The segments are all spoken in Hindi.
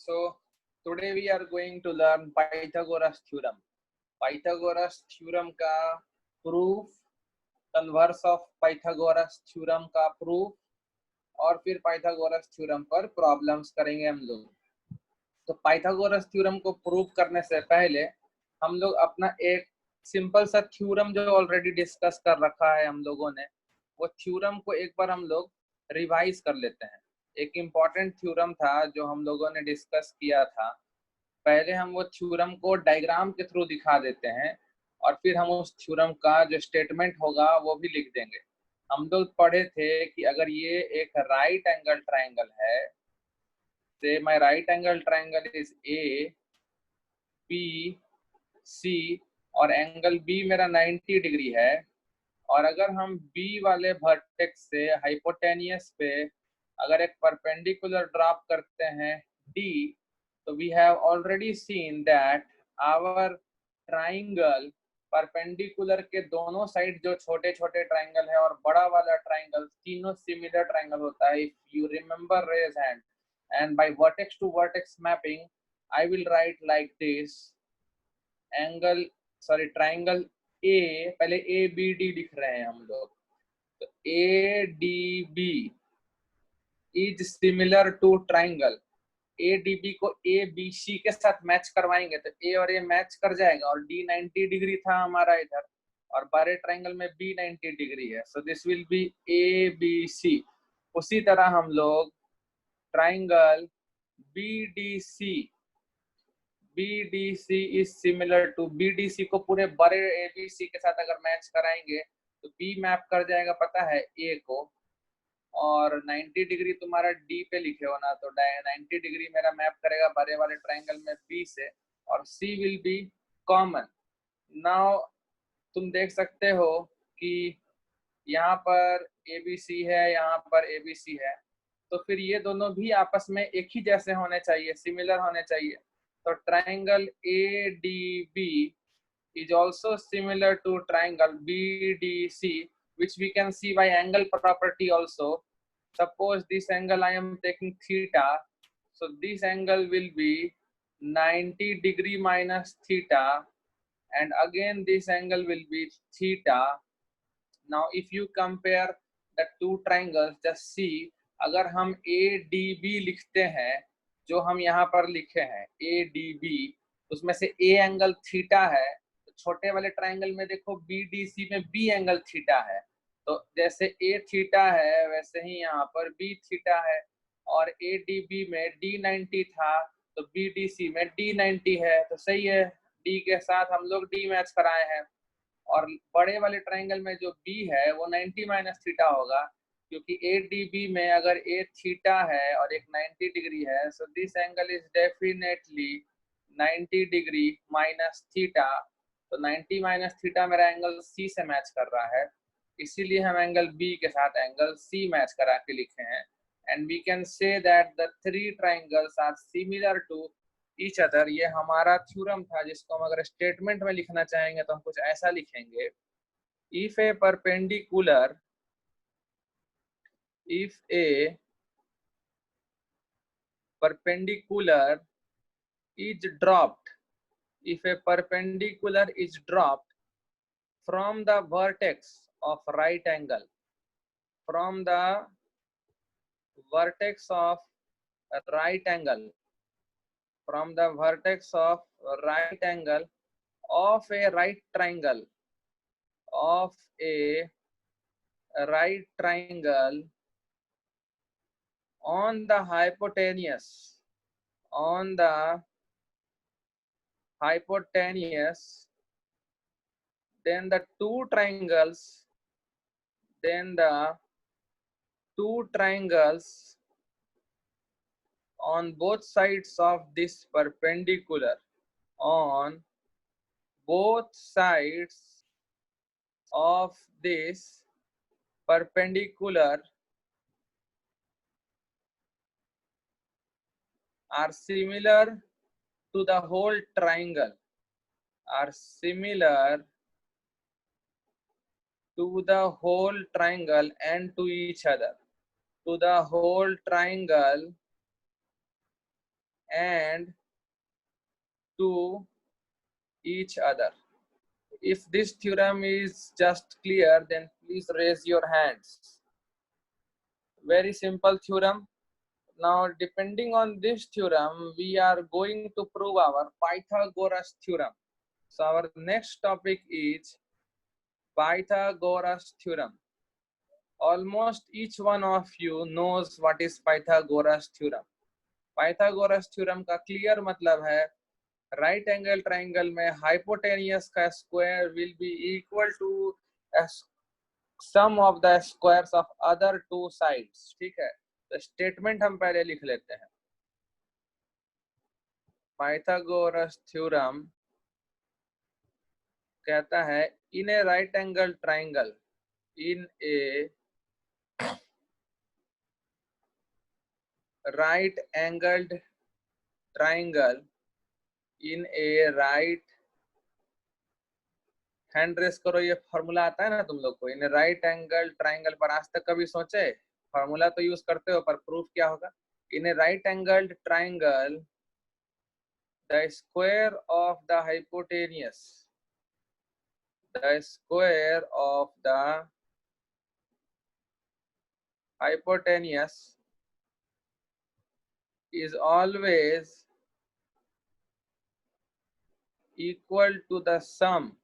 So today we are going to learn Pythagoras theorem. Pythagoras theorem का proof, converse of Pythagoras theorem का proof और फिर Pythagoras theorem पर problems करेंगे हम लोग। तो Pythagoras theorem को prove करने से पहले हम लोग अपना एक सिंपल सा थ्योरम जो ऑलरेडी डिस्कस कर रखा है हम लोगों ने, वो थ्योरम को एक बार हम लोग रिवाइज कर लेते हैं। एक इम्पॉर्टेंट थ्योरम था जो हम लोगों ने डिस्कस किया था। पहले हम वो थ्योरम को डायग्राम के थ्रू दिखा देते हैं और फिर हम उस थ्योरम का जो स्टेटमेंट होगा वो भी लिख देंगे। हम लोग पढ़े थे कि अगर ये एक राइट एंगल ट्राइंगल है, say my right angle triangle is A B C और एंगल बी मेरा 90 डिग्री है, और अगर हम बी वाले वर्टेक्स से हाइपोटेनियस पे अगर एक परपेंडिकुलर ड्रॉप करते हैं डी, तो we have already seen that our triangle perpendicular के दोनों साइड जो छोटे छोटे ट्राइंगल है और बड़ा वाला ट्राइंगल, तीनों सिमिलर ट्राइंगल होता है। If you remember, raise hand. And by vertex to vertex mapping I will write like this angle triangle A, पहले ए बी डी लिख रहे हैं हम लोग, तो A D B is similar to triangle A D B को ए बी सी के साथ मैच करवाएंगे तो ए और ए मैच कर जाएगा, और डी 90 डिग्री था हमारा इधर और बड़े ट्राइंगल में बी 90 डिग्री है, so this will be A B C. उसी तरह हम लोग triangle B D C BDC is similar to BDC को पूरे बड़े ABC के साथ अगर मैच कराएंगे तो B मैप कर जाएगा पता है A को, और 90 डिग्री तुम्हारा D पे लिखे हो ना, तो 90 डिग्री मेरा मैप करेगा बड़े वाले ट्राइंगल में B से, और C will be common। Now तुम देख सकते हो कि यहाँ पर ABC है, यहाँ पर ABC है, तो फिर ये दोनों भी आपस में एक ही जैसे होने चाहिए, सिमिलर होने चाहिए। तो triangle ADB is also similar to triangle BDC, which we can see by angle property also. Suppose this angle I am taking theta, so this angle will be 90 degree minus theta, and again this angle will be theta. Now if you compare the two triangles, just see, अगर हम ADB लिखते हैं जो हम यहाँ पर लिखे हैं ADB, उसमें से A एंगल थीटा है, तो छोटे वाले ट्राइंगल में देखो BDC में B एंगल थीटा है, तो जैसे A थीटा है वैसे ही यहाँ पर B थीटा है, और ADB में D90 था तो BDC में D90 है, तो सही है, D के साथ हम लोग D मैच कराए हैं। और बड़े वाले ट्राइंगल में जो B है वो 90 माइनस थीटा होगा, क्योंकि ADB में अगर A थीटा है और एक 90 डिग्री है, so this angle is definitely 90 degree minus theta, तो 90 माइनस थीटा मेरा एंगल C से मैच कर रहा है, इसीलिए हम एंगल B के साथ एंगल C मैच करा के लिखे हैं। And we can say that the three triangles are similar to each other. ये हमारा थ्योरम था जिसको हम अगर स्टेटमेंट में लिखना चाहेंगे तो हम कुछ ऐसा लिखेंगे, if A perpendicular is dropped, if a perpendicular is dropped from the vertex of right angle, from the vertex of right angle, from the vertex of right angle of a right triangle, of a right triangle on the hypotenuse, on the hypotenuse, then the two triangles, then the two triangles on both sides of this perpendicular, on both sides of this perpendicular are similar to the whole triangle, are similar to the whole triangle and to each other, to the whole triangle and to each other. If this theorem is just clear, then please raise your hands. Very simple theorem. Now, depending on this theorem, we are going to prove our Pythagoras theorem. So our next topic is Pythagoras theorem. Almost each one of you knows what is Pythagoras theorem. Pythagoras theorem का clear मतलब है right angle triangle में hypotenuse का square will be equal to a sum of the squares of other two sides. ठीक है, तो statement हम पहले लिख लेते हैं. Pythagoras theorem कहता है in a right angle triangle, in a right angled triangle, in a right hand raise करो. ये फॉर्मूला आता है ना तुम लोग को. इन राइट एंगल ट्राइंगल पर आज तक कभी सोचे? फॉर्मूला तो यूज करते हो पर प्रूफ क्या होगा? In a right angled triangle the square of the hypotenuse, the square of the hypotenuse is always equal to the sum,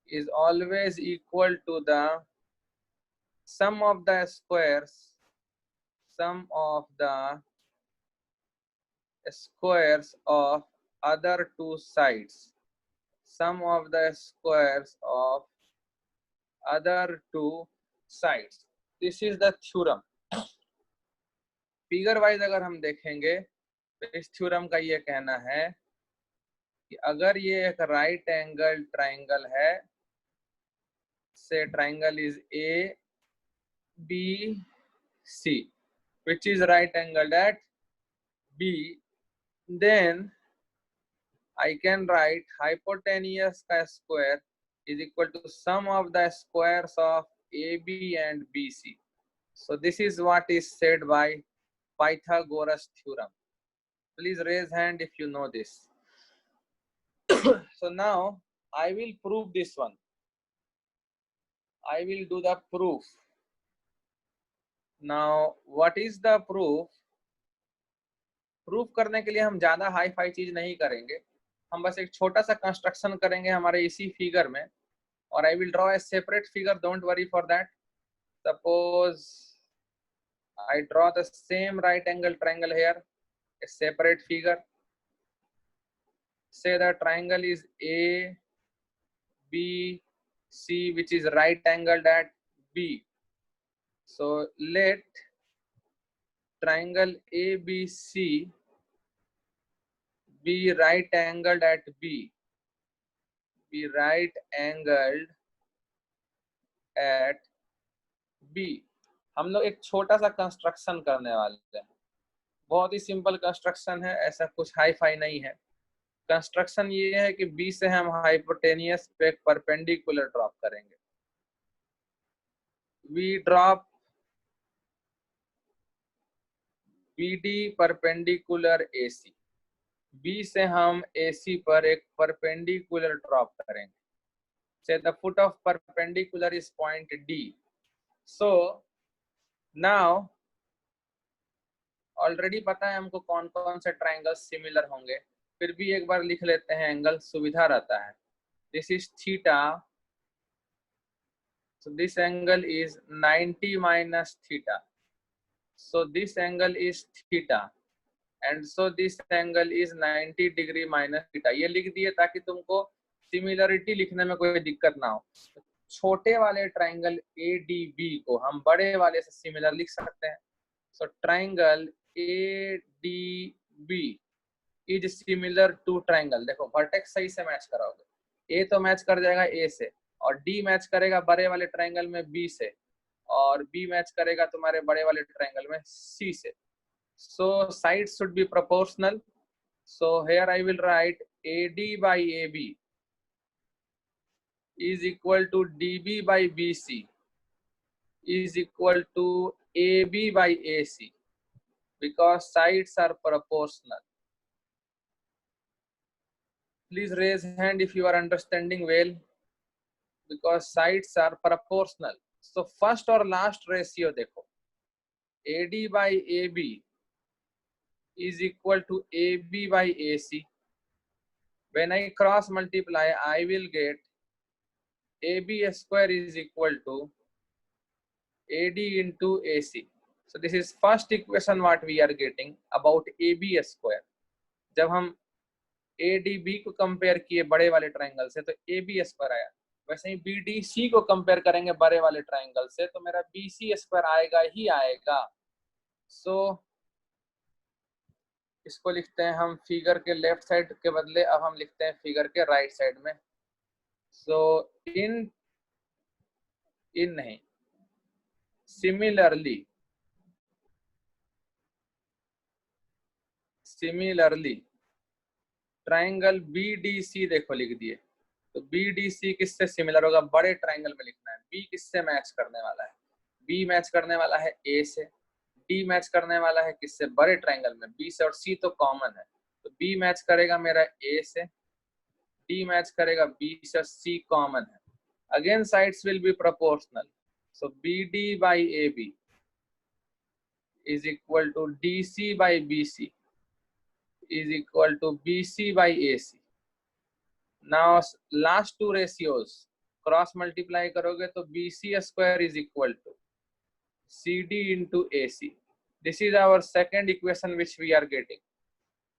is always equal to the sum of the squares, sum of the squares of other two sides, sum of the squares of other two sides. This is the theorem. Figure wise अगर हम देखेंगे तो इस थ्योरम का ये कहना है कि अगर ये एक राइट एंगल ट्राइंगल है, say triangle is A B C which is right angled at B, then I can write hypotenuse का square is equal to sum of the squares of AB and BC. So this is what is said by Pythagoras theorem. Please raise hand if you know this. So now I will prove this one. I will do the proof. Now what is the proof? Proof करने के लिए हम ज्यादा हाई फाई चीज नहीं करेंगे. हम बस एक छोटा सा कंस्ट्रक्शन करेंगे हमारे इसी फिगर में. और I will draw a separate figure, don't worry for that. Suppose I draw the same right angle triangle here, a separate figure. Say the triangle is A, B, C, which is right angled at B. So let triangle ABC be right angled at B. Be right angled at B. हम लोग एक छोटा सा कंस्ट्रक्शन करने वाले हैं. बहुत ही सिंपल कंस्ट्रक्शन है, ऐसा कुछ हाई फाई नहीं है. कंस्ट्रक्शन ये है कि बी से हम हाइपोटेनियस पे एक परपेंडिकुलर ड्रॉप करेंगे. We drop BD perpendicular AC. B से हम एसी पर एक परपेंडिकुलर ड्रॉप करेंगे. Say the foot of perpendicular is point D. So now already पता है हमको कौन कौन से ट्राइंगल्स सिमिलर होंगे. फिर भी एक बार लिख लेते हैं, एंगल सुविधा रहता है. This is theta. So this angle is 90 minus theta. So this angle is theta. And so this angle is 90 degree minus theta. ये लिख दिए ताकि तुमको सिमिलरिटी लिखने में कोई दिक्कत ना हो. छोटे वाले ट्राइंगल ADB को हम बड़े वाले से सिमिलर लिख सकते हैं. So triangle ADB is similar to triangle. देखो वर्टेक्स सही से मैच कराओगे. A तो मैच कर जाएगा A से, और D मैच करेगा बड़े वाले ट्राइंगल में B से, और B मैच करेगा तुम्हारे बड़े वाले ट्राइंगल में C से. So sides should be proportional. So here I will write AD by AB is equal to DB by BC is equal to AB by AC, because sides are proportional. Please raise hand if you are understanding well, because sides are proportional. So first और last ratio देखो, AD by AB is equal to AB by AC. When I cross multiply, I will get AB square is equal to AD into AC. So this is first equation what we are getting about AB square. जब हम ADB को कंपेयर किए बड़े वाले ट्राइंगल से तो AB स्क्वायर आया, वैसे ही BDC को कंपेयर करेंगे बड़े वाले ट्राइंगल से तो मेरा BC स्क्वायर आएगा ही आएगा. सो इसको लिखते हैं हम फिगर के लेफ्ट साइड के बदले अब हम लिखते हैं फिगर के राइट साइड में. सो इन नहीं, सिमिलरली ट्राइंगल BDC देखो लिख दिए. तो BDC किससे सिमिलर होगा? बड़े ट्राइंगल में लिखना है. B किससे मैच करने वाला है? B मैच करने वाला है A से. D मैच करने वाला है किससे? बड़े ट्राइंगल में. B से और C तो कॉमन है, तो B मैच करेगा मेरा A से, D मैच करेगा B से, C कॉमन है. Again sides will be proportional. So BD by AB is equal to DC by BC is equal to BC by AC. Now last two ratios cross multiply करोगे तो BC square is equal to CD into AC. This is our second equation which we are getting.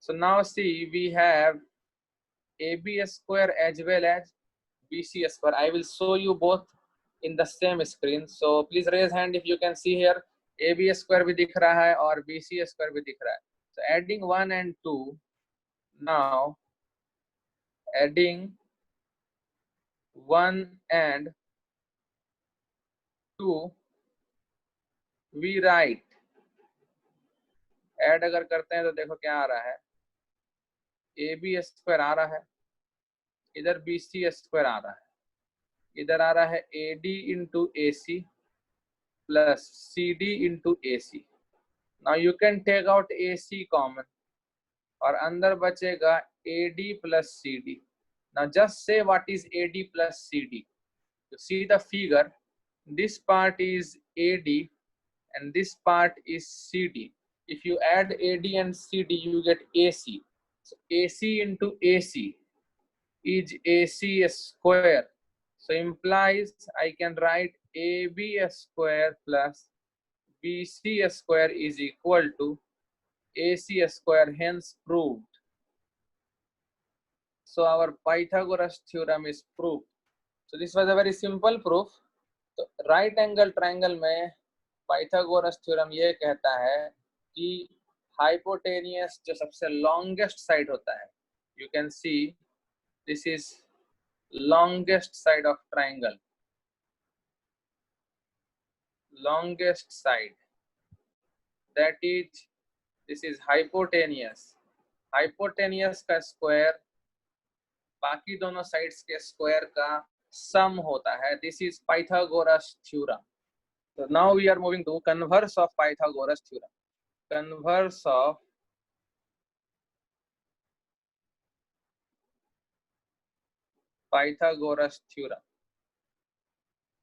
So now see, we have AB square as well as BC square. I will show you both in the same screen. So please raise hand if you can see here. AB square भी दिख रहा है और BC square भी दिख रहा है. So adding 1 and 2, now adding 1 and 2, we write, add अगर करते हैं तो देखो क्या आ रहा है, AB स्क्वायर आ रहा है, इधर BC स्क्वायर आ रहा है, इधर आ रहा है AD into AC plus CD into AC. Now you can take out AC common और अंदर बचेगा AD plus CD. Now just say what is AD plus CD. You see the figure, this part is AD and this part is CD. If you add AD and CD, you get AC. So AC into AC is AC square. So implies I can write AB square plus BC square is equal to AC square, hence proved. So our Pythagoras theorem is proved. So this was a very simple proof. तो राइट एंगल ट्राइंगल में पाइथागोरस थ्योरम ये कहता है कि हाइपोटेनियस जो सबसे लॉन्गेस्ट साइड होता है, you can see this is longest side of triangle, longest side, that is this is hypotenuse. Hypotenuse का स्क्वायर बाकी दोनों साइड्स के स्क्वायर का सम होता है. This is Pythagoras theorem. So now we are moving to converse of Pythagoras theorem. Converse of Pythagoras theorem.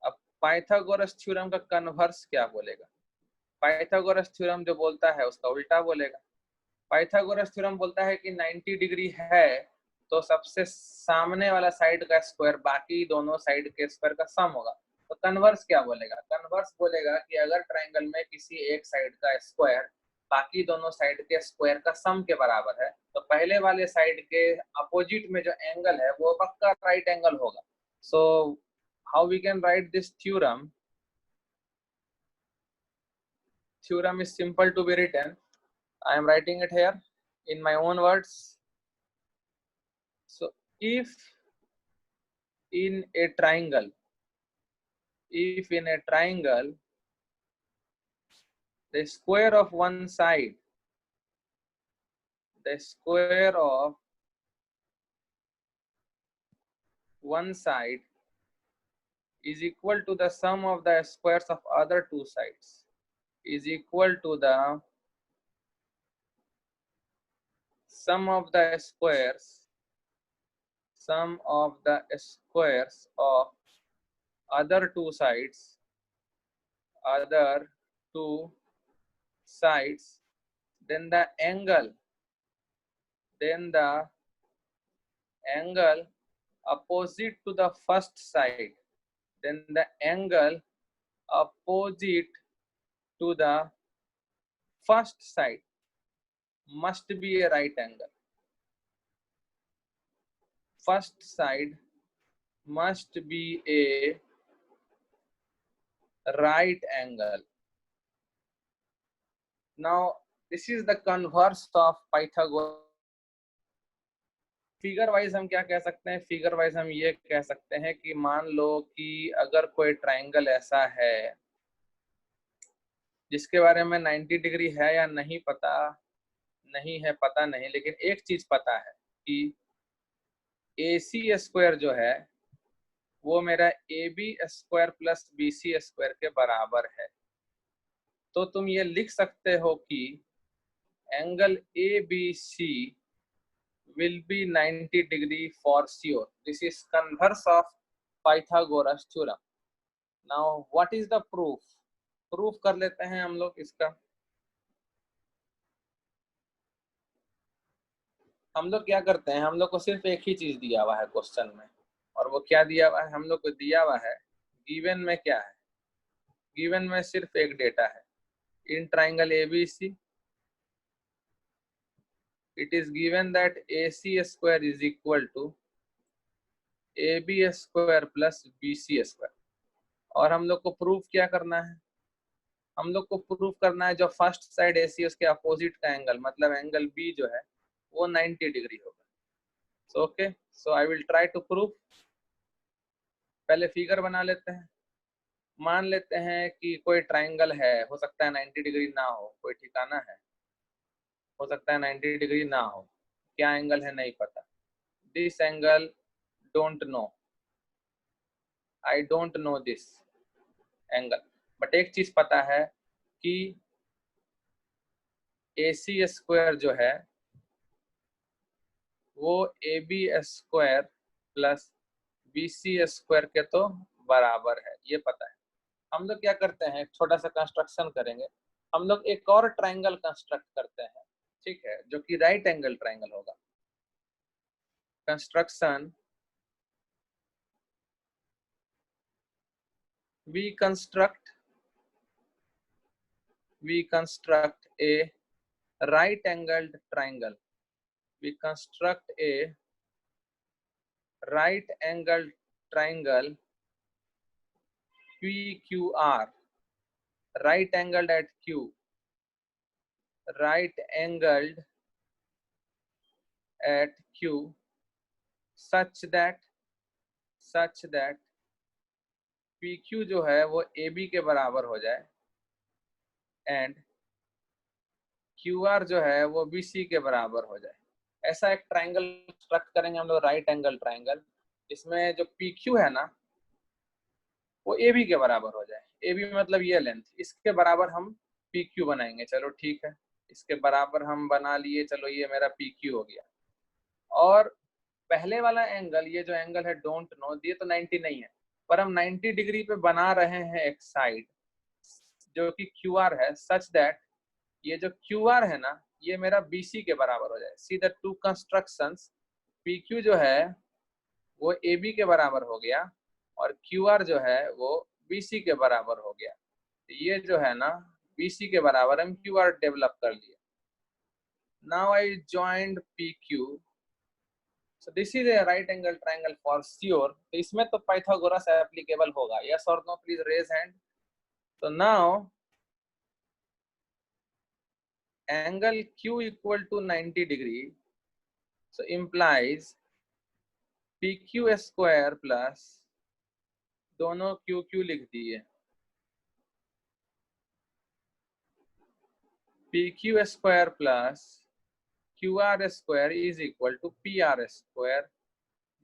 अब Pythagoras theorem का कन्वर्स क्या बोलेगा? Pythagoras theorem जो बोलता है उसका उल्टा बोलेगा. Pythagoras theorem बोलता है कि 90 डिग्री है तो सबसे सामने वाला साइड का स्क्वायर बाकी दोनों साइड के स्क्वायर का सम होगा. तो कन्वर्स क्या बोलेगा? कन्वर्स बोलेगा कि अगर ट्राइंगल में किसी एक साइड का स्क्वायर बाकी दोनों साइड के स्क्वायर का सम के बराबर है तो पहले वाले साइड के अपोजिट में जो एंगल है वो पक्का राइट एंगल होगा. So how we can write this theorem? Theorem is simple to be written. I am writing it here in my own words. So if in a triangle, the square of one side, the square of one side is equal to the sum of the squares of other two sides, is equal to the sum of the squares sum of the squares of other two sides, then the angle opposite to the first side, then the angle opposite to the first side must be a right angle. First side must be a right angle. Now this is the converse of Pythagoras. Figure wise हम क्या कह सकते हैं? फिगर वाइज हम ये कह सकते हैं कि मान लो कि अगर कोई ट्राइंगल ऐसा है जिसके बारे में 90 डिग्री है या नहीं पता नहीं, लेकिन एक चीज पता है कि AC स्क्वायर जो है वो मेरा AB square plus BC square के बराबर है। तो तुम ये लिख सकते हो कि angle ABC will be 90 degree for sure. This is converse of Pythagoras theorem. Now what is the proof? Proof कर लेते हैं हम लोग इसका। हम लोग क्या करते हैं, हम लोग को सिर्फ एक ही चीज दिया हुआ है क्वेश्चन में, और वो क्या दिया हुआ है? हम लोग को दिया हुआ है गिवन में क्या है? गिवन में सिर्फ एक डेटा है, in triangle ABC it is given that AC square is equal to AB square plus BC square. और हम लोग को प्रूफ क्या करना है? हम लोग को प्रूफ करना है जो फर्स्ट साइड AC उसके अपोजिट का एंगल, मतलब एंगल B जो है वो 90 डिग्री होगा। So okay, so I will try to proof. पहले फिगर बना लेते हैं। मान लेते हैं कि कोई ट्राइंगल है, हो सकता है 90 डिग्री ना हो, कोई ठिकाना है, हो सकता है 90 डिग्री ना हो। क्या एंगल है नहीं पता। This angle don't know, I don't know this angle, but एक चीज पता है कि AC स्क्वायर जो है वो AB square plus BC square के तो बराबर है, ये पता है। हम लोग क्या करते हैं, छोटा सा कंस्ट्रक्शन करेंगे। हम लोग एक और ट्राइंगल कंस्ट्रक्ट करते हैं, ठीक है, जो कि राइट एंगल ट्राइंगल होगा। Construction, we construct a right angled triangle. We construct a right angled triangle PQR, right angled at Q, right angled at Q, such that PQ जो है वो AB के बराबर हो जाए एंड QR जो है वो BC के बराबर हो जाए। ऐसा एक ट्राइंगल कंस्ट्रक्ट करेंगे हम लोग, राइट एंगल ट्राइंगल, इसमें जो PQ है ना वो AB के बराबर हो जाए। AB मतलब ये लेंथ, इसके बराबर हम PQ बनाएंगे। चलो ठीक है, इसके बराबर हम बना लिए, चलो ये मेरा PQ हो गया। और पहले वाला एंगल, ये जो एंगल है डोंट नो, ये तो 90 नहीं है, पर हम 90 डिग्री पे बना रहे हैं एक साइड जो कि QR है, सच दैट ये जो QR है ना ये मेरा BC के बराबर हो जाए। See the two constructions, PQ जो है वो AB के बराबर हो गया और QR जो है वो BC के बराबर हो गया। ये जो है ना BC के बराबर हम QR डेवलप कर लिए। Now I joined PQ, so this is a right angle triangle for sure। तो इसमें तो पाइथागोरस एप्लीकेबल होगा, yes or no, please raise hand. तो now angle Q equal to 90 degree, so implies PQ square plus, दोनों QQ लिख दिए, PQ square plus QR square is equal to PR square.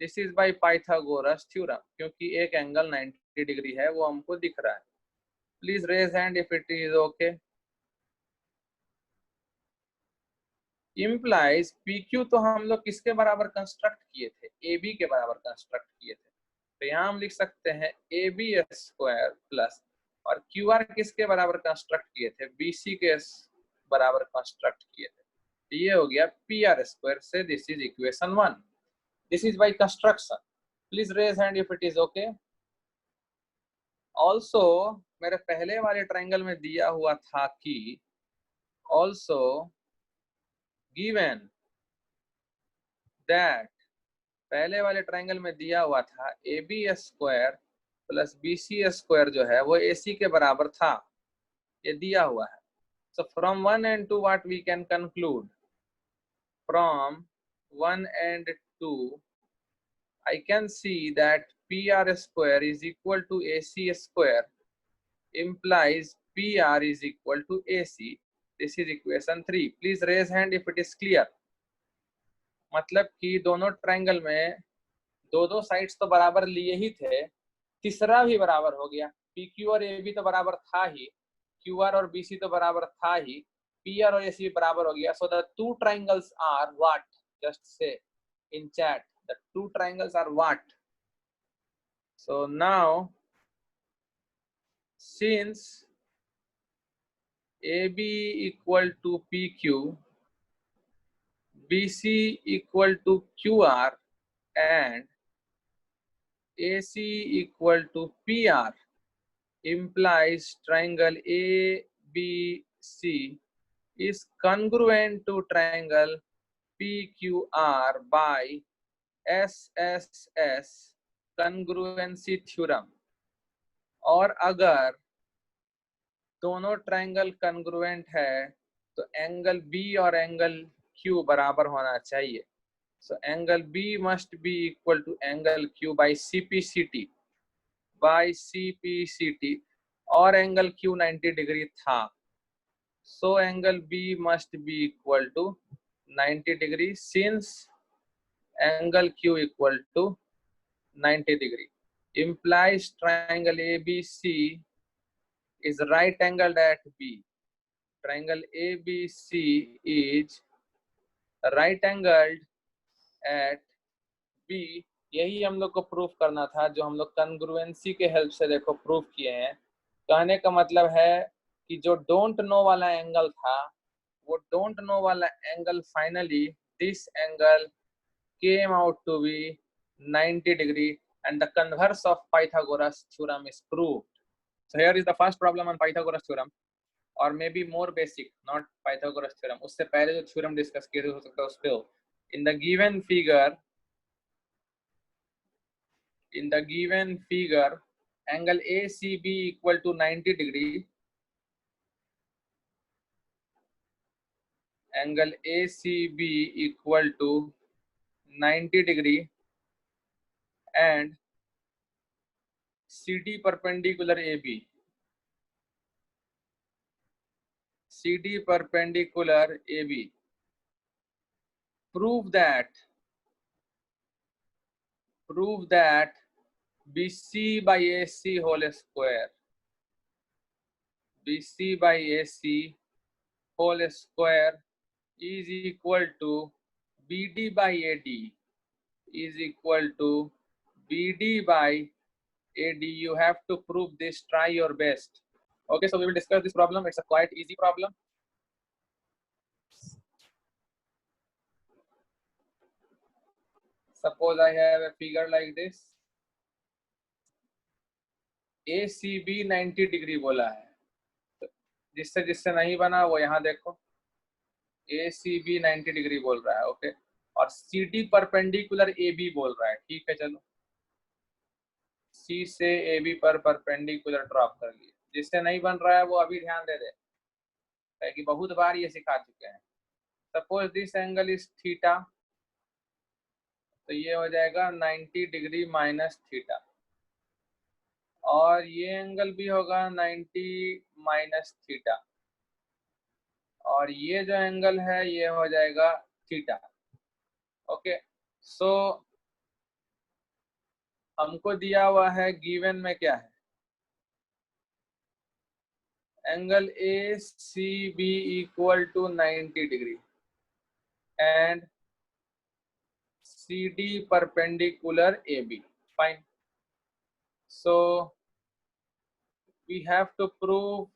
This is by Pythagoras theorem, क्योंकि एक एंगल 90 डिग्री है वो हमको दिख रहा है। Please raise hand if it is okay. Implies P Q तो हम लोग किसके बराबर कंस्ट्रक्ट किए थे, ए बी के बराबर कंस्ट्रक्ट किए थे, तो यहाँ हम लिख सकते हैं ए बी स्क्वायर प्लस, और क्यू आर किसके बराबर कंस्ट्रक्ट किए थे, बी सी के बराबर कंस्ट्रक्ट किए थे, तो ये हो गया P R square say this is equation 1। This is by construction, please raise hand if it is okay. Also मेरे पहले वाले ट्रायंगल में दिया हुआ था कि ऑल्सो गिवन दैट, पहले वाले ट्रायंगल में दिया हुआ था A B square plus B C square जो है वो ए सी के बराबर था, ये दिया हुआ है। So from 1 and 2 what we can conclude, from 1 and 2 I can see that PR square is equal to AC square implies PR is equal to AC. This is equation 3. Please raise hand if it is clear. मतलब कि दोनों ट्रायंगल में दो दो साइड्स तो बराबर लिए ही थे, तीसरा भी बराबर हो गया, पी क्यू और ए बी तो बराबर था ही, क्यू आर और बी सी तो बराबर था ही, पी आर और ए सी भी बराबर हो गया। So the two triangles are what, just say in chat, the two triangles are what. So now since AB equal to PQ, BC equal to QR and AC equal to PR implies triangle ABC is congruent to triangle PQR by SSS congruency theorem। और अगर दोनों ट्रायंगल कन्ग्रुएंट है तो एंगल बी और एंगल क्यू बराबर होना चाहिए। So angle B must be equal to angle Q by CPCT, और एंगल क्यू 90 डिग्री था, so angle B must be equal to 90 degree since angle Q equal to 90 degree implies triangle ABC is right angled at B. Triangle ABC is right angled at B। यही हम लोग को प्रूफ करना था, जो हम लोग कन्ग्रुएंसी के हेल्प से देखो प्रूफ किए हैं। कहने का मतलब है कि जो डोंट नो वाला एंगल था, वो डोंट नो वाला angle finally this angle came out to be 90 degree and the converse of Pythagoras theorem is proved. So here is the first problem on Pythagoras theorem, or maybe more basic, not Pythagoras theorem, उससे पहले जो theorem discuss किए थे हो सकता है उस पे हो। In the given figure, angle ACB equal to 90 degree, angle ACB equal to 90 degree and CD perpendicular AB, CD perpendicular AB, prove that BC by AC whole square, BC by AC whole square is equal to BD by AD is equal to BD by AD. You have to prove this, try your best. Okay, so we will discuss this problem. It's a quite easy problem. Suppose I have a figure like this, ACB 90 degree बोला है, जिससे जिससे नहीं बना वो यहाँ देखो, ACB 90 डिग्री बोल रहा है, ओके, और CD परपेंडिकुलर AB बोल रहा है, ठीक है, चलो C से AB पर परपेंडिकुलर ड्रॉप कर लिए। जिससे नहीं बन रहा है वो अभी ध्यान दे दे, कि बहुत बार ये सिखा चुके हैं। Suppose this angle is theta, तो ये हो जाएगा 90 डिग्री माइनस थीटा, और ये एंगल भी होगा 90 माइनस थीटा, और ये जो एंगल है ये हो जाएगा थीटा। ओके, सो हमको दिया हुआ है गिवन में क्या है, angle ACB equal to 90 degree, and CD perpendicular AB. Fine. So we have to prove,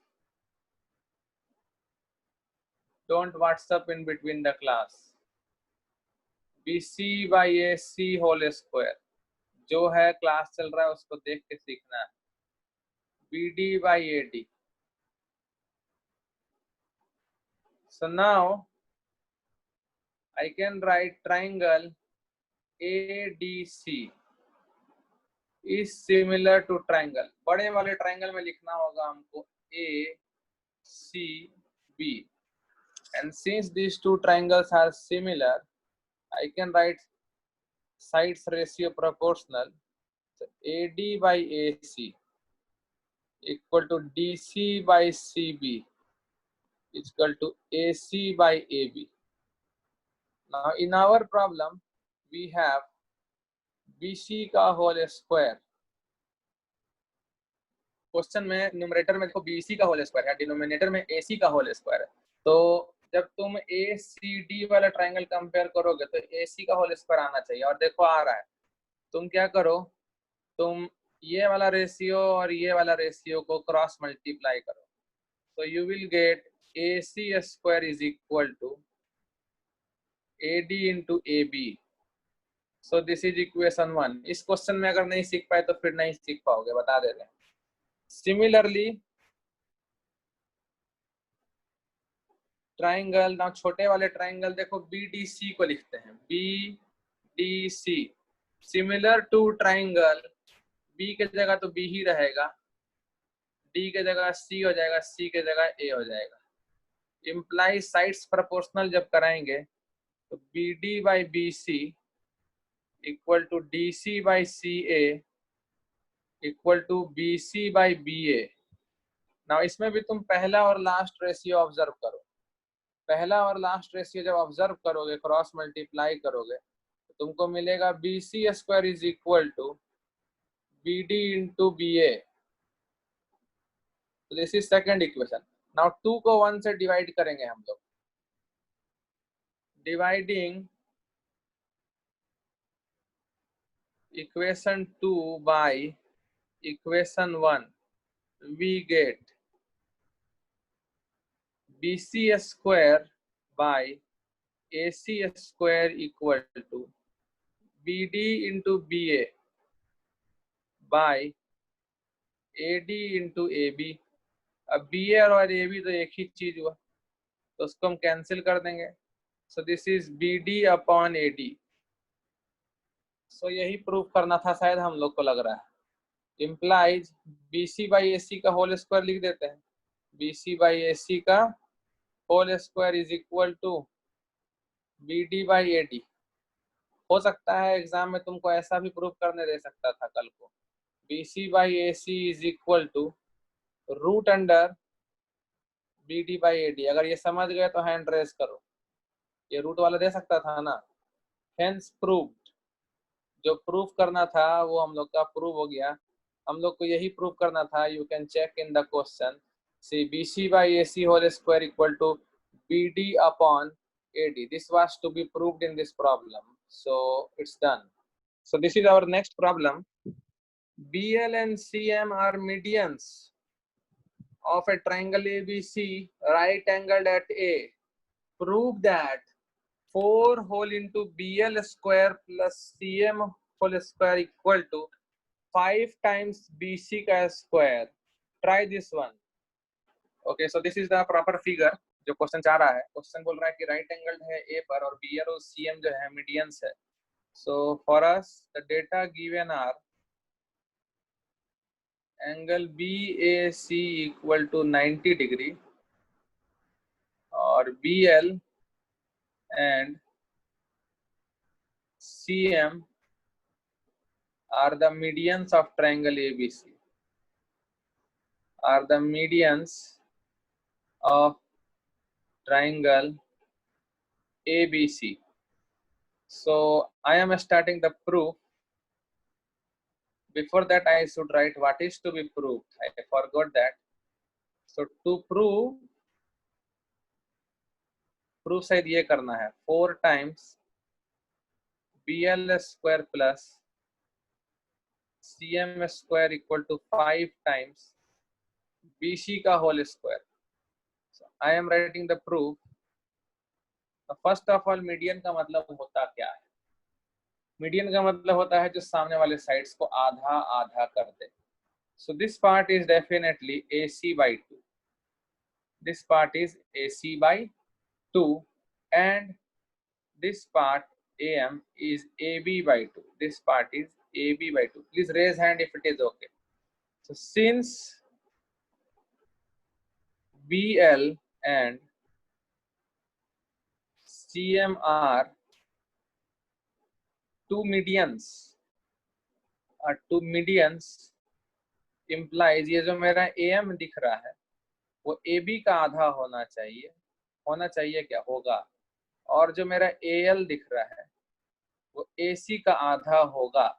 don't WhatsApp in between the class, BC by AC whole square. जो है क्लास चल रहा है उसको देख के सीखना है. BD by AD. So now I can write triangle ADC is similar to triangle. बड़े वाले ट्राइंगल में लिखना होगा हमको ACB. And since these two triangles are similar, I can write sides ratio proportional. So AD by AC equal to DC by CB is equal to AC by AB. Now in our problem we have BC का होल स्क्वायर. क्वेश्चन में न्यूमरेटर में देखो BC का होल स्क्वायर है, डिनोमिनेटर में AC का होल स्क्वायर है. तो जब तुम ACD वाला ट्राइंगल कंपेयर करोगे तो AC का होल स्क्वायर आना चाहिए, और देखो आ रहा है. तुम क्या करो, तुम ये वाला रेशियो और ये वाला रेशियो को क्रॉस मल्टीप्लाई करो, तो you will get AC square is equal to AD into AB. So this is equation 1. इस क्वेश्चन में अगर नहीं सीख पाए तो फिर नहीं सीख पाओगे, बता दे रहे हैं. सिमिलरली ट्राइंगल, ना छोटे वाले ट्राइंगल देखो BDC को लिखते हैं, BDC similar to triangle. B के जगह तो B ही रहेगा, D के जगह C हो जाएगा, C के जगह A हो जाएगा. इम्प्लाई साइड्स प्रोपोर्शनल जब कराएंगे तो BD by BC equal to DC by CA equal to BC by BA. ना इसमें भी तुम पहला और लास्ट रेशियो ऑब्जर्व करो. पहला और लास्ट रेशियो जब ऑब्जर्व करोगे, क्रॉस मल्टीप्लाई करोगे, तो तुमको मिलेगा BC square is equal to BD into BA. This is second equation. Now 2 को 1 से डिवाइड करेंगे हम लोग. Dividing equation 2 by equation 1 we get BC square by AC square equal to BD into BA by AD into AB. अब BA और AB तो एक ही चीज हुआ, तो उसको हम कैंसिल कर देंगे. सो this is BD upon AD. सो यही प्रूफ करना था शायद हम लोग को लग रहा है. इम्प्लाइज BC बाई AC का होल स्क्वायर लिख देते हैं. BC बाई AC का whole square is equal to BD by AD. हो सकता है एग्जाम में तुमको ऐसा भी प्रूफ करने दे सकता था कल को, BC by AC is equal to root under BD by AD. अगर ये समझ गए तो हैंड रेस करो. ये रूट वाला दे सकता था ना. Hence proved. जो प्रूफ करना था वो हम लोग का प्रूव हो गया. हम लोग को यही प्रूफ करना था. You can check in the question. See BC by AC whole square equal to BD upon AD. This was to be proved in this problem. So it's done. So this is our next problem. BL and CM are medians of a triangle ABC right angled at A. Prove that 4 whole into BL square plus CM whole square equal to 5 times BC का square. Try this one. Okay, so this is the proper figure जो क्वेश्चन चाह रहा है. क्वेश्चन बोल रहा है कि राइट एंगल्ड है ए पर और BL और CM जो है मीडियंस है. So for us the data given are angle BAC equal to 90 degree और BL and CM are the medians of triangle ABC. Are the medians of triangle ABC. So I am starting the proof. Before that I should write what is to be proved. I forgot that. So to prove proof शायद ये करना है 4 times BL square plus CM square equal to 5 times BC का whole square. I am writing the proof. First of all median का मतलब होता क्या है? मीडियन का मतलब होता है जो सामने वाले साइड्स को आधा आधा कर दे. So this part is definitely AC by 2. This part is AC by 2 and this part AM is AB by 2. This part is AB by 2. Please raise hand if it is okay. So since BL and CM are two medians implies ये जो मेरा AM दिख रहा है वो AB का आधा होना चाहिए क्या होगा, और जो मेरा AL दिख रहा है वो AC का आधा होगा.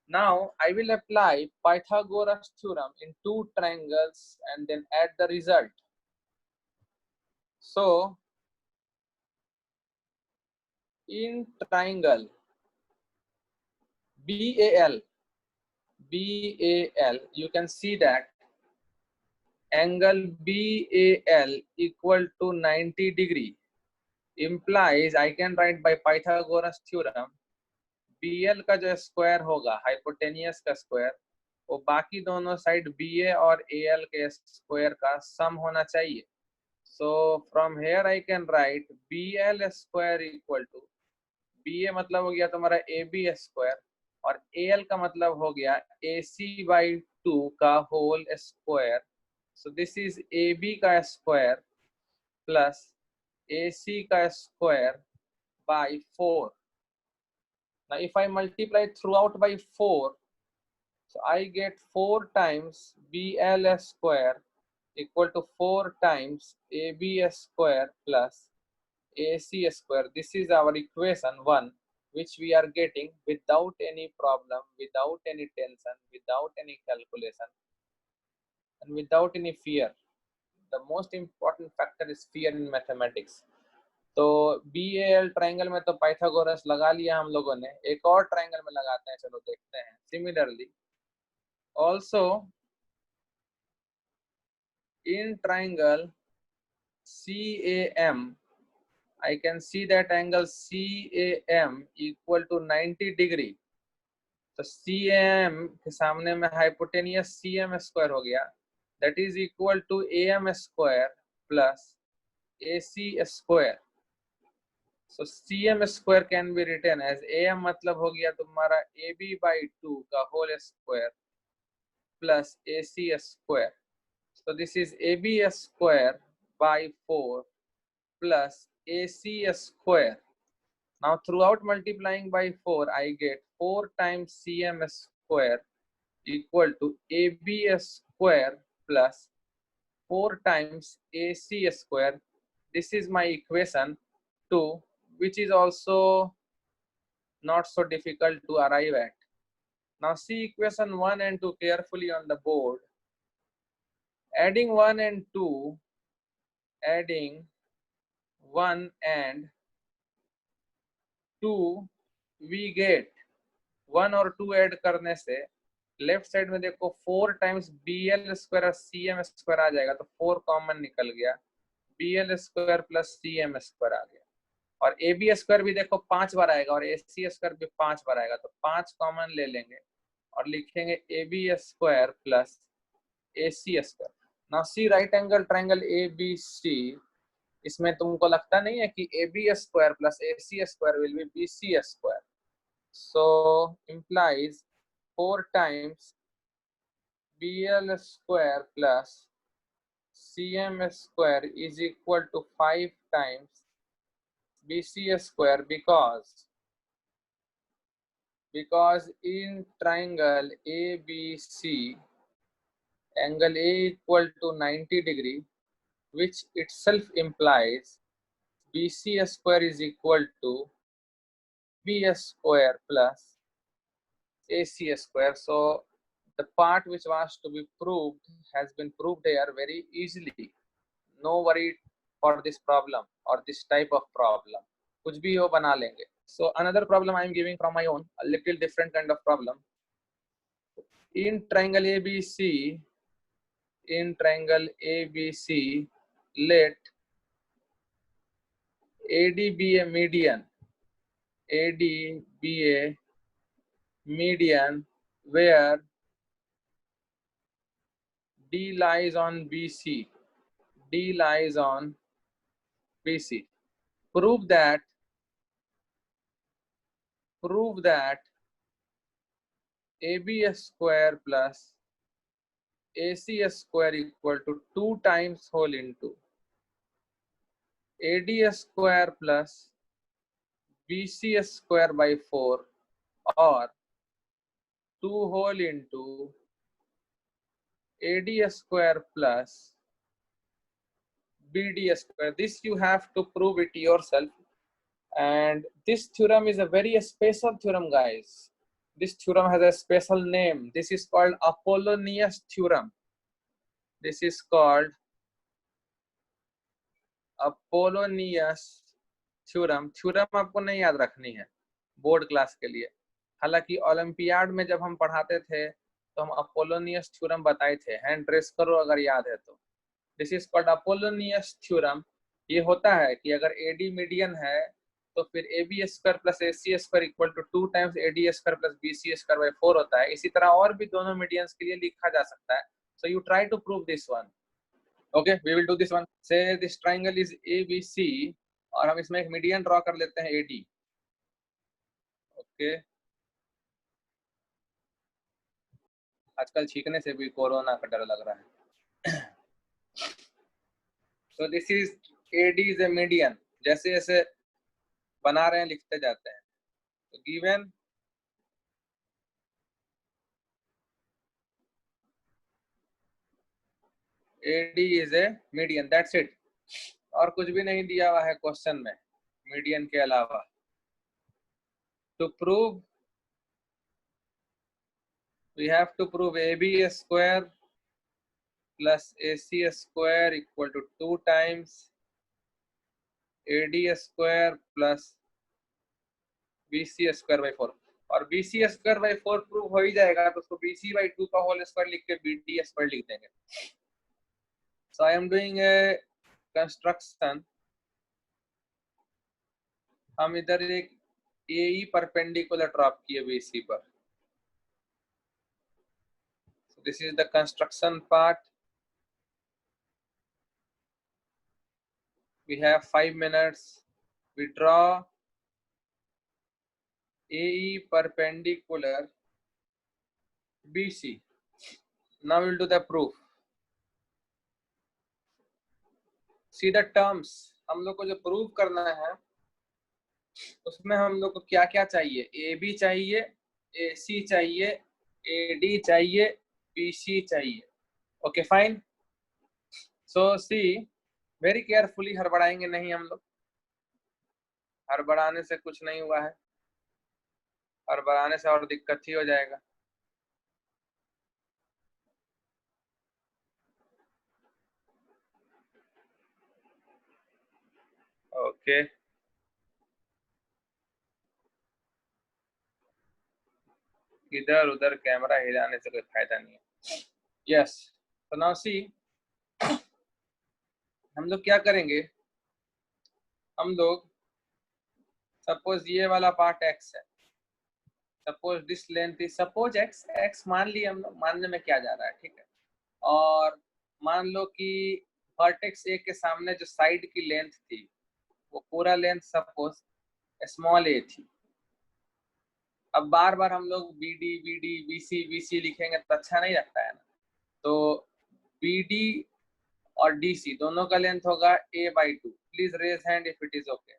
Now I will apply Pythagoras theorem in two triangles and then add the result. So in triangle BAL, you can see that angle BAL equal to 90 degree implies I can write by Pythagoras theorem BL का जो स्क्वायर होगा हाइपोटेनियस का स्क्वायर वो बाकी दोनों साइड BA और AL के स्क्वायर का सम होना चाहिए. So from here I can write BL square equal to BA मतलब हो गया तुम्हारा AB स्क्वायर और AL का मतलब हो गया AC by 2 का whole square. So this is AB का स्क्वायर प्लस AC का square by 4. Now if I multiply throughout by 4, so I get 4 times BL square equal to 4 times AB square plus AC square. This is our equation 1, which we are getting without any problem, without any tension, without any calculation, and without any fear. The most important factor is fear in mathematics. तो BAL ट्रायंगल में तो पाइथागोरस लगा लिया हम लोगों ने, एक और ट्रायंगल में लगाते हैं, चलो देखते हैं. Similarly also in triangle CAM I can see that angle CAM equal to 90 degree. तो CAM के सामने में हाइपोटेनियस CM स्क्वायर हो गया, that is equal to AM square plus AC square. So CM square can be written as AM मतलब हो गया तुम्हारा AB by 2 का whole square plus AC square. So this is AB square by 4 plus AC square. Now throughout multiplying by 4, I get 4 times CM square equal to AB square plus 4 times AC square. This is my equation 2, which is also not so difficult to arrive at. Now see equation 1 and 2 carefully on the board. Adding 1 and 2, adding 1 and 2, we get 1 और 2 ऐड करने से लेफ्ट साइड में देखो 4 टाइम्स BL स्क्वायर और CM स्क्वायर आ जाएगा, तो 4 कॉमन निकल गया, BL square plus CM square आ गया, और AB स्क्वायर भी देखो 5 बार आएगा और AC स्क्वायर भी 5 बार आएगा, तो 5 कॉमन ले लेंगे और लिखेंगे AB square plus AC square. Now see right angle triangle ABC, इसमें तुमको लगता नहीं है कि AB square plus AC square will be BC square. So implies 4 times BL square plus CM square is equal to 5 times BC square because in triangle ABC angle A equal to 90 degree, which itself implies BC square is equal to B square plus AC square. So the part which was to be proved has been proved here very easily. No worry for this problem or this type of problem. कुछ भी हो बना लेंगे. So another problem I am giving from my own, a little different kind of problem. In triangle ABC, let AD be a median. AD be a median where D lies on BC. D lies on BC. Prove that AB square plus AC square equal to 2 times whole into AD square plus BC square by 4 or 2 whole into AD square plus BD square. This you have to prove it yourself. And this theorem is a very special theorem, guys. This theorem has a special name. This is called Apollonius theorem. This is called Apollonius theorem. Theorem आपको नहीं याद रखनी है बोर्ड क्लास के लिए. हालांकि ओलंपियाड में जब हम पढ़ाते थे तो हम अपोलोनियस थ्योरम बताए थे. हैंड रेस करो अगर याद है तो. This is called Apollonius theorem. ये होता है कि अगर एडी मीडियन है तो फिर A B square plus A C square equal to 2 times A D square plus B C square by 4 होता है. इसी तरह और भी दोनों मीडियंस के लिए लिखा जा सकता है. So you try to prove this one. Okay, we will do this one. Say this triangle is A B C और हम इसमें एक मीडियन ड्रॉ कर लेते हैं AD. ओके, आजकल छींकने से भी कोरोना का डर लग रहा है. So this is AD is a median. जैसे जैसे बना रहे हैं लिखते जाते हैं. तो given AD is a median. That's it. और कुछ भी नहीं दिया हुआ है क्वेश्चन में मीडियन के अलावा. To prove we have to prove AB square plus AC square equal to 2 times AD square plus BC square by 4. और BC square by 4 प्रूव हो ही जाएगा तो उसको BC by 2 का होल स्क्वायर लिख के BD स्क्वायर लिख देंगे. So I am doing a construction. हम इधर एक AE परपेंडिकुलर ड्रॉप किए BC पर. So this is the construction part. We have 5 minutes. We draw AE perpendicular BC. Now we'll do the proof. See the terms. हम लोग को जो प्रूव करना है उसमें हम लोग को क्या क्या चाहिए. AB चाहिए, AC चाहिए, AD चाहिए, BC चाहिए. Okay fine. So see very carefully. हड़बड़ाएंगे नहीं हम लोग. हड़बड़ाने से कुछ नहीं हुआ है. हड़बड़ाने से और दिक्कत ही हो जाएगा. ओके, इधर उधर कैमरा हिलाने से कोई फायदा नहीं है. यस. तो नाउ सी हम लोग क्या करेंगे. हम लोग सपोज ये वाला पार्ट x है. Suppose this length is suppose x मान लिया हम लोग. मानने में क्या जा रहा है, ठीक है. और मान लो कि वर्टेक्स A के सामने जो साइड की लेंथ थी वो पूरा लेंथ सपोज स्मॉल a थी. अब बार बार हम लोग BD BD BC BC लिखेंगे तो अच्छा नहीं लगता है ना. तो BD और DC दोनों का लेंथ होगा a/2. Please raise hand if it is okay.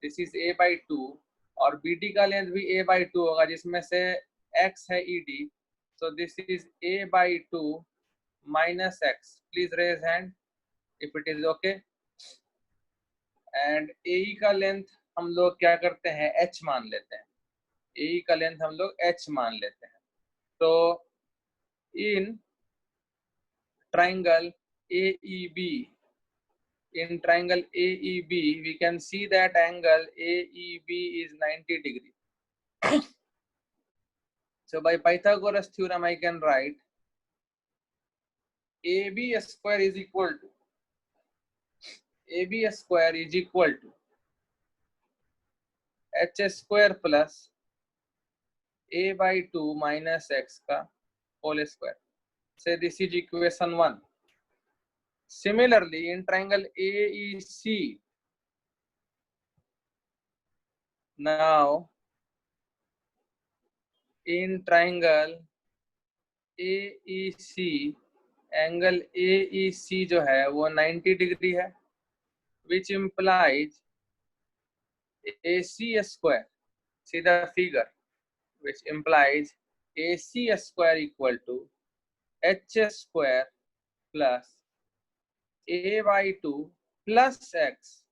This is a/2 और BD का लेंथ भी a/2 होगा जिसमें से x है ED. So this is a/2 minus x. Please raise hand if it is okay. And AE का लेंथ हम लोग क्या करते हैं, h मान लेते हैं. AE का लेंथ हम लोग h मान लेते हैं. तो in triangle AEB in triangle AEB, we can see that angle AEB is 90 degree. So by Pythagoras theorem, I can write AB square is equal to h square plus a by 2 minus x का whole square. Say this is equation 1. Similarly, in triangle AEC, now in triangle AEC, angle AEC जो है वो 90 डिग्री है, which implies AC square. See the figure, which implies AC square equal to h square plus a by 2 plus x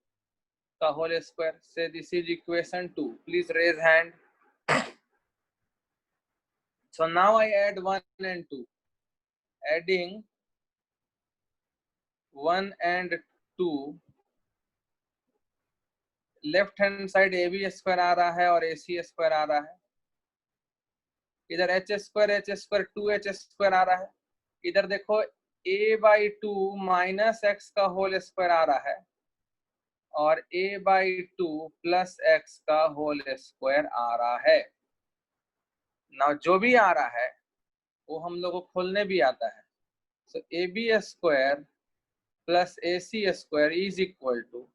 का whole square. Say this is equation 2. Please raise hand. So now I add 1 and 2. Adding 1 and 2, left hand side A B square आ रहा है और ए सी स्क्वायर आ रहा है. इधर एच स्क्वायर 2 एच स्क्वायर आ रहा है. इधर देखो a बाई 2 माइनस एक्स का होल स्क्वायर आ रहा है और a बाई 2 प्लस एक्स का होल स्क्वायर आ रहा है. ना जो भी आ रहा है वो हम लोग को खोलने भी आता है. So A B square plus A C square is equal to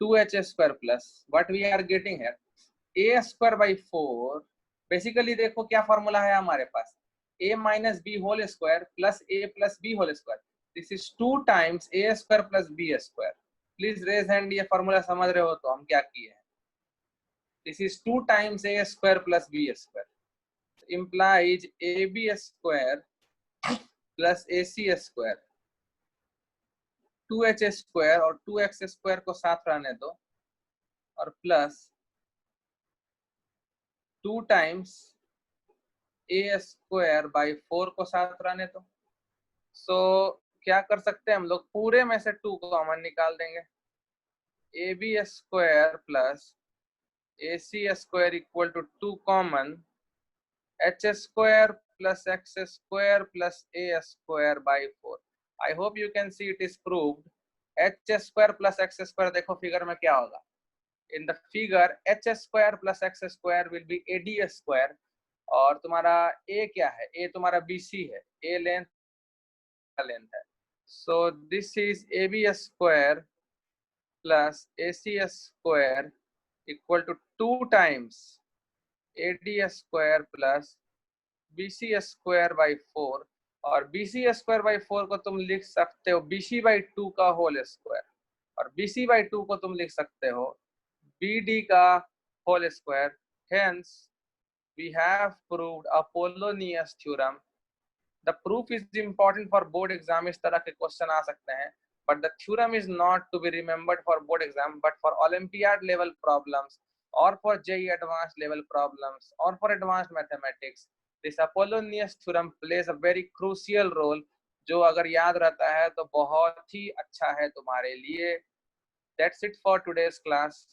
2h square plus what we are getting here a square by 4. Basically देखो क्या फॉर्मूला है हमारे पास, a minus b whole square plus a plus b whole square. This is 2 times a square plus b square. Please raise hand, ये फॉर्मूला समझ रहे हो तो हम क्या किए हैं. This is 2 times a square plus b square implies ab square plus ac square 2h square और 2x स्क्वायर को साथ रहने दो और plus 2 times a square by 4 को साथ रहने दो. सो क्या कर सकते हैं हम लोग, पूरे में से 2 को कॉमन निकाल देंगे. A B square plus A C square equal to 2 common h square plus x square plus a square by 4. I hope you can see it is proved. h square plus x square, देखो फिगर में क्या होगा. In the figure h square plus x square will be ad square और तुम्हारा a क्या है, a तुम्हारा bc है, a लेंथ है. So this is ab square plus ac square equal to 2 times ad square plus bc square by 4 और bc स्क्वायर बाई 4 को तुम लिख सकते हो bc बाई 2 का होल स्क्वायर और bc बाई 2 को तुम लिख सकते हो bd का whole square. Hence we have proved Apollonius theorem. The proof is important for board exam. इस तरह के क्वेश्चन आ सकते हैं, but the theorem is not to be remembered for board exam but for Olympiad level problems or for JEE advanced level problems or for advanced mathematics. This Apollonius theorem plays a very crucial role, जो अगर याद रहता है तो बहुत ही अच्छा है तुम्हारे लिए. That's it for today's class.